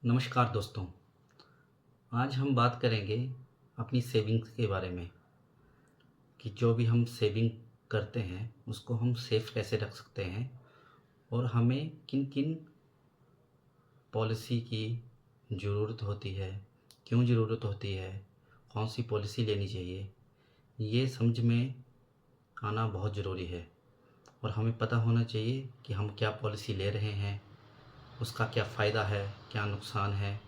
नमस्कार दोस्तों। आज हम बात करेंगे अपनी सेविंग्स के बारे में कि जो भी हम सेविंग करते हैं उसको हम सेफ कैसे रख सकते हैं और हमें किन किन पॉलिसी की ज़रूरत होती है, क्यों ज़रूरत होती है, कौन सी पॉलिसी लेनी चाहिए, ये समझ में आना बहुत ज़रूरी है। और हमें पता होना चाहिए कि हम क्या पॉलिसी ले रहे हैं, उसका क्या फ़ायदा है, क्या नुकसान है।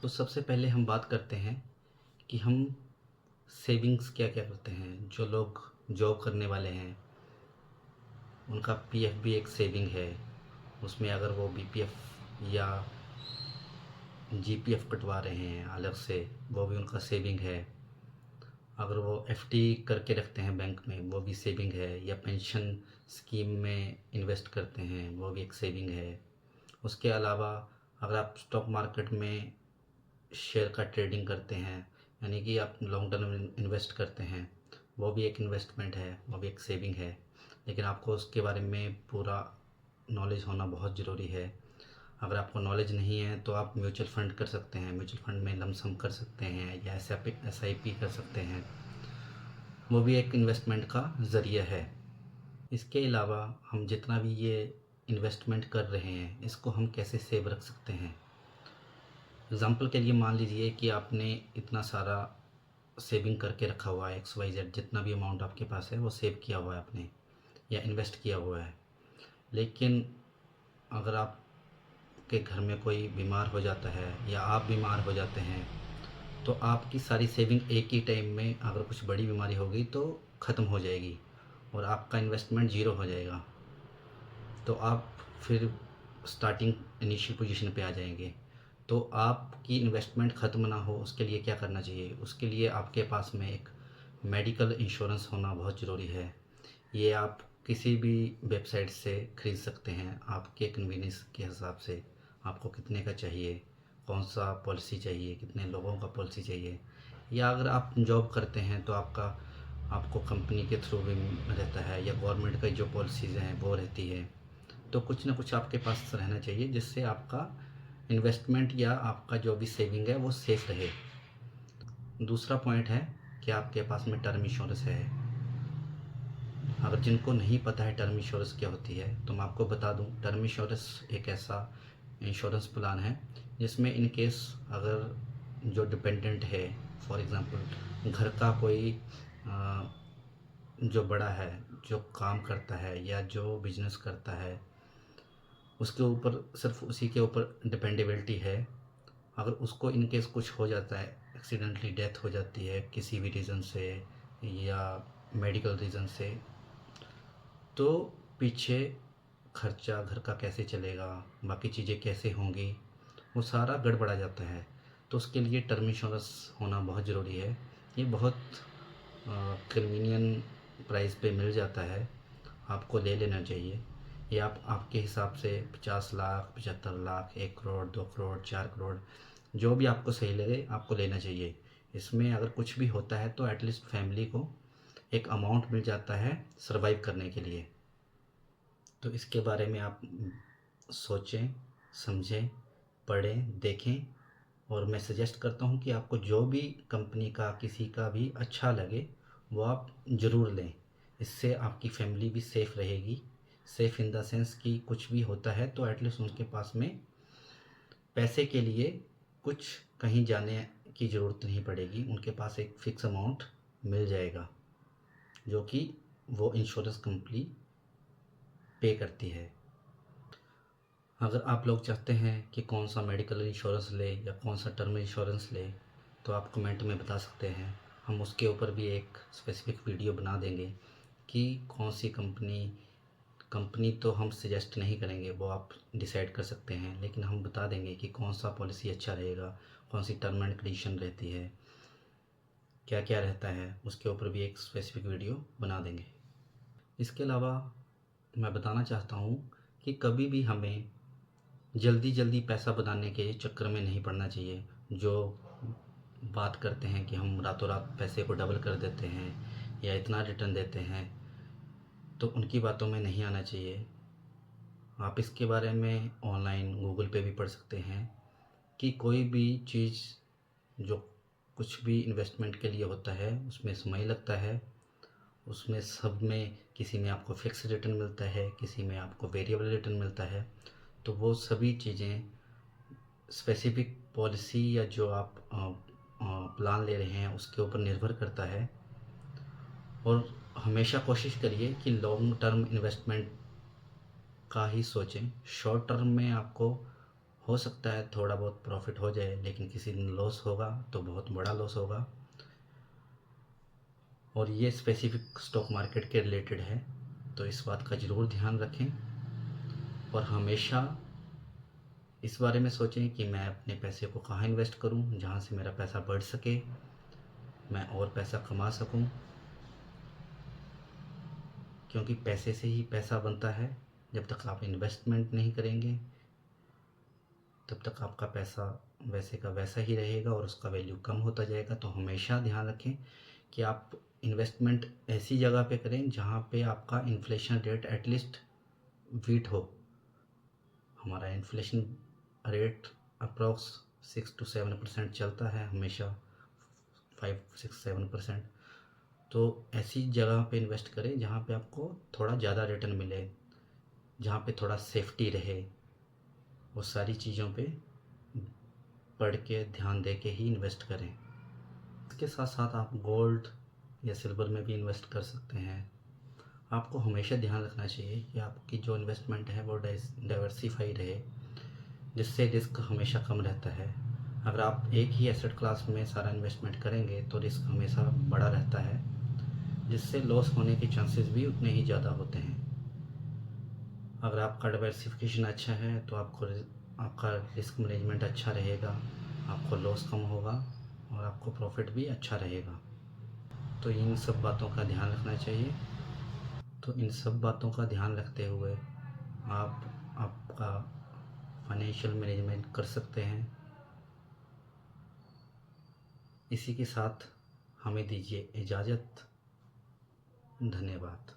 तो सबसे पहले हम बात करते हैं कि हम सेविंग्स क्या क्या करते हैं। जो लोग जॉब करने वाले हैं उनका पीएफ भी एक सेविंग है। उसमें अगर वो बीपीएफ या जीपीएफ कटवा रहे हैं अलग से, वो भी उनका सेविंग है। अगर वो एफडी करके रखते हैं बैंक में, वो भी सेविंग है। या पेंशन स्कीम में इन्वेस्ट करते हैं, वो भी एक सेविंग है। उसके अलावा अगर आप स्टॉक मार्केट में शेयर का ट्रेडिंग करते हैं, यानी कि आप लॉन्ग टर्म इन्वेस्ट करते हैं, वो भी एक इन्वेस्टमेंट है, वो भी एक सेविंग है। लेकिन आपको उसके बारे में पूरा नॉलेज होना बहुत ज़रूरी है। अगर आपको नॉलेज नहीं है तो आप म्यूचुअल फ़ंड कर सकते हैं, म्यूचुअल फ़ंड में लमसम कर सकते हैं या एसआईपी कर सकते हैं, वो भी एक इन्वेस्टमेंट का ज़रिया है। इसके अलावा हम जितना भी ये इन्वेस्टमेंट कर रहे हैं इसको हम कैसे सेव रख सकते हैं। एग्ज़ाम्पल के लिए मान लीजिए कि आपने इतना सारा सेविंग करके रखा हुआ है, एक्स वाई जेड जितना भी अमाउंट आपके पास है वो सेव किया हुआ है आपने या इन्वेस्ट किया हुआ है। लेकिन अगर आपके घर में कोई बीमार हो जाता है या आप बीमार हो जाते हैं तो आपकी सारी सेविंग एक ही टाइम में, अगर कुछ बड़ी बीमारी हो गई तो ख़त्म हो जाएगी और आपका इन्वेस्टमेंट ज़ीरो हो जाएगा। तो आप फिर स्टार्टिंग इनिशियल पोजीशन पे आ जाएंगे। तो आपकी इन्वेस्टमेंट ख़त्म ना हो उसके लिए क्या करना चाहिए, उसके लिए आपके पास में एक मेडिकल इंश्योरेंस होना बहुत ज़रूरी है। ये आप किसी भी वेबसाइट से ख़रीद सकते हैं, आपके कन्वीनियंस के हिसाब से। आपको कितने का चाहिए, कौन सा पॉलिसी चाहिए, कितने लोगों का पॉलिसी चाहिए। या अगर आप जॉब करते हैं तो आपको कंपनी के थ्रू भी रहता है या गवर्नमेंट का जो पॉलिसीज़ हैं वो रहती है। तो कुछ ना कुछ आपके पास रहना चाहिए जिससे आपका इन्वेस्टमेंट या आपका जो भी सेविंग है वो सेफ रहे। दूसरा पॉइंट है कि आपके पास में टर्म इंश्योरेंस है। अगर जिनको नहीं पता है टर्म इंश्योरेंस क्या होती है तो मैं आपको बता दूं, टर्म इंश्योरेंस एक ऐसा इंश्योरेंस प्लान है जिसमें इन केस अगर जो डिपेंडेंट है, फॉर एग्ज़ाम्पल घर का कोई जो बड़ा है, जो काम करता है या जो बिजनेस करता है, उसके ऊपर सिर्फ उसी के ऊपर डिपेंडेबिलिटी है। अगर उसको इन केस कुछ हो जाता है, एक्सीडेंटली डेथ हो जाती है किसी भी रीज़न से या मेडिकल रीज़न से, तो पीछे खर्चा घर का कैसे चलेगा, बाकी चीज़ें कैसे होंगी, वो सारा गड़बड़ा जाता है। तो उसके लिए टर्म इंश्योरेंस होना बहुत ज़रूरी है। ये बहुत कन्वीनियन प्राइस पे मिल जाता है, आपको ले लेना चाहिए। ये आप आपके हिसाब से 50 लाख, 75 लाख, 1 करोड़, 2 करोड़, 4 करोड़, जो भी आपको सही लगे आपको लेना चाहिए। इसमें अगर कुछ भी होता है तो एटलीस्ट फैमिली को एक अमाउंट मिल जाता है सर्वाइव करने के लिए। तो इसके बारे में आप सोचें, समझें, पढ़ें, देखें। और मैं सजेस्ट करता हूँ कि आपको जो भी कंपनी का किसी का भी अच्छा लगे वो आप ज़रूर लें। इससे आपकी फैमिली भी सेफ़ रहेगी। सेफ़ इन द सेंस कि कुछ भी होता है तो एटलीस्ट उनके पास में पैसे के लिए कुछ कहीं जाने की ज़रूरत नहीं पड़ेगी। उनके पास एक फ़िक्स अमाउंट मिल जाएगा जो कि वो इंश्योरेंस कंपनी पे करती है। अगर आप लोग चाहते हैं कि कौन सा मेडिकल इंश्योरेंस ले या कौन सा टर्म इंश्योरेंस ले तो आप कमेंट में बता सकते हैं। हम उसके ऊपर भी एक स्पेसिफिक वीडियो बना देंगे कि कौन सी कंपनी तो हम सजेस्ट नहीं करेंगे, वो आप डिसाइड कर सकते हैं। लेकिन हम बता देंगे कि कौन सा पॉलिसी अच्छा रहेगा, कौन सी टर्म एंड कंडीशन रहती है, क्या क्या रहता है, उसके ऊपर भी एक स्पेसिफिक वीडियो बना देंगे। इसके अलावा मैं बताना चाहता हूँ कि कभी भी हमें जल्दी जल्दी पैसा बनाने के चक्कर में नहीं पड़ना चाहिए। जो बात करते हैं कि हम रातों रात पैसे को डबल कर देते हैं या इतना रिटर्न देते हैं, तो उनकी बातों में नहीं आना चाहिए। आप इसके बारे में ऑनलाइन गूगल पे भी पढ़ सकते हैं कि कोई भी चीज़ जो कुछ भी इन्वेस्टमेंट के लिए होता है उसमें समय लगता है। उसमें सब में किसी में आपको फिक्स रिटर्न मिलता है, किसी में आपको वेरिएबल रिटर्न मिलता है। तो वो सभी चीज़ें स्पेसिफिक पॉलिसी या जो आप प्लान ले रहे हैं उसके ऊपर निर्भर करता है। और हमेशा कोशिश करिए कि लॉन्ग टर्म इन्वेस्टमेंट का ही सोचें। शॉर्ट टर्म में आपको हो सकता है थोड़ा बहुत प्रॉफिट हो जाए, लेकिन किसी दिन लॉस होगा तो बहुत बड़ा लॉस होगा। और ये स्पेसिफिक स्टॉक मार्केट के रिलेटेड है, तो इस बात का ज़रूर ध्यान रखें। और हमेशा इस बारे में सोचें कि मैं अपने पैसे को कहाँ इन्वेस्ट करूं जहां से मेरा पैसा बढ़ सके, मैं और पैसा कमा सकूं। क्योंकि पैसे से ही पैसा बनता है। जब तक आप इन्वेस्टमेंट नहीं करेंगे तब तक आपका पैसा वैसे का वैसा ही रहेगा और उसका वैल्यू कम होता जाएगा। तो हमेशा ध्यान रखें कि आप इन्वेस्टमेंट ऐसी जगह पे करें जहाँ पे आपका इन्फ्लेशन रेट एटलीस्ट बीट हो। हमारा इन्फ्लेशन रेट अप्रॉक्स 6 to 7% चलता है हमेशा, 5, 6, 7%। तो ऐसी जगह पे इन्वेस्ट करें जहाँ पे आपको थोड़ा ज़्यादा रिटर्न मिले, जहाँ पे थोड़ा सेफ्टी रहे। वो सारी चीज़ों पे पढ़ के ध्यान दे के ही इन्वेस्ट करें। इसके साथ साथ आप गोल्ड या सिल्वर में भी इन्वेस्ट कर सकते हैं। आपको हमेशा ध्यान रखना चाहिए कि आपकी जो इन्वेस्टमेंट है वो डाइवर्सिफाई रहे, जिससे रिस्क हमेशा कम रहता है। अगर आप एक ही एसेट क्लास में सारा इन्वेस्टमेंट करेंगे तो रिस्क हमेशा बड़ा रहता है, जिससे लॉस होने के चांसेस भी उतने ही ज़्यादा होते हैं। अगर आपका डाइवर्सिफिकेशन अच्छा है तो आपका रिस्क मैनेजमेंट अच्छा रहेगा, आपको लॉस कम होगा और आपको प्रॉफिट भी अच्छा रहेगा। तो इन सब बातों का ध्यान रखना चाहिए। तो इन सब बातों का ध्यान रखते हुए आप आपका फाइनेंशियल मैनेजमेंट कर सकते हैं। इसी के साथ हमें दीजिए इजाज़त। धन्यवाद।